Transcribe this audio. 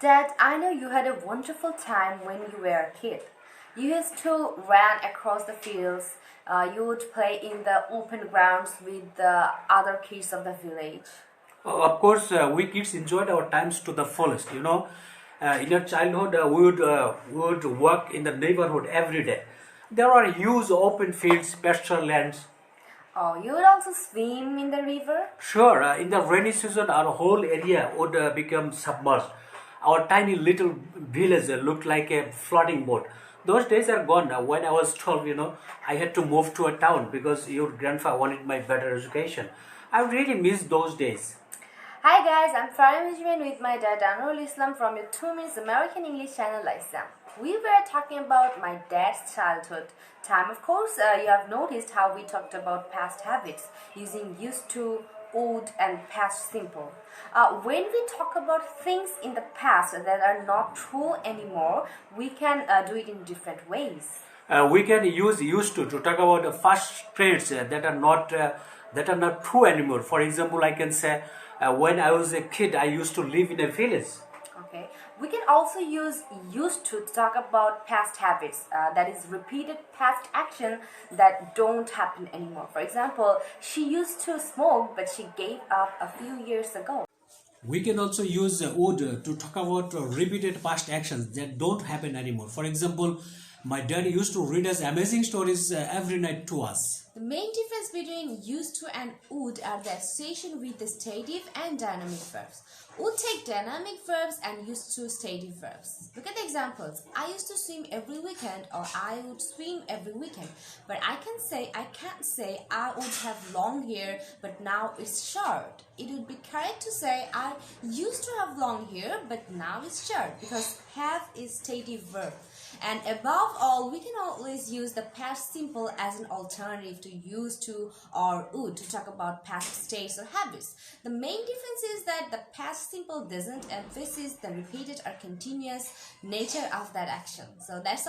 Dad, I know you had a wonderful time when you were a kid. You used to run across the fields. You would play in the open grounds with the other kids of the village. Of course, we kids enjoyed our times to the fullest. In our childhood, we would work in the neighborhood every day. There are huge open fields, pasture lands. Oh, you would also swim in the river? Sure, in the rainy season, our whole area would become submerged. Our tiny little village looked like a floating boat. Those days are gone now. When I was 12, I had to move to a town because your grandpa wanted my better education. I really miss those days. Hi guys, I'm Farah Mujmin with my dad Anurul Islam from your 2 Minutes American English channel Islam. We were talking about my dad's childhood time. Of course, you have noticed how we talked about past habits using used to, would and past simple. When we talk about things in the past that are not true anymore, we can do it in different ways. We can use used to talk about the past traits that are not true anymore. For example, I can say when I was a kid, I used to live in a village. Okay. We can also use used to talk about past habits, that is repeated past action that don't happen anymore. For example, she used to smoke but she gave up a few years ago. We can also use would to talk about repeated past actions that don't happen anymore. For example, my dad used to read us amazing stories every night to us. The main difference between used to and would are the association with the stative and dynamic verbs. Would take dynamic verbs and used to stative verbs. Look at the examples. I used to swim every weekend, or I would swim every weekend. But I can't say I would have long hair but now it's short. It would be correct to say I used to have long hair but now it's short, because have is stative verb. And above all, we can always use the past simple as an alternative to used to or would to talk about past states or habits. The main difference is that the past simple doesn't emphasize the repeated or continuous nature of that action. So that's all.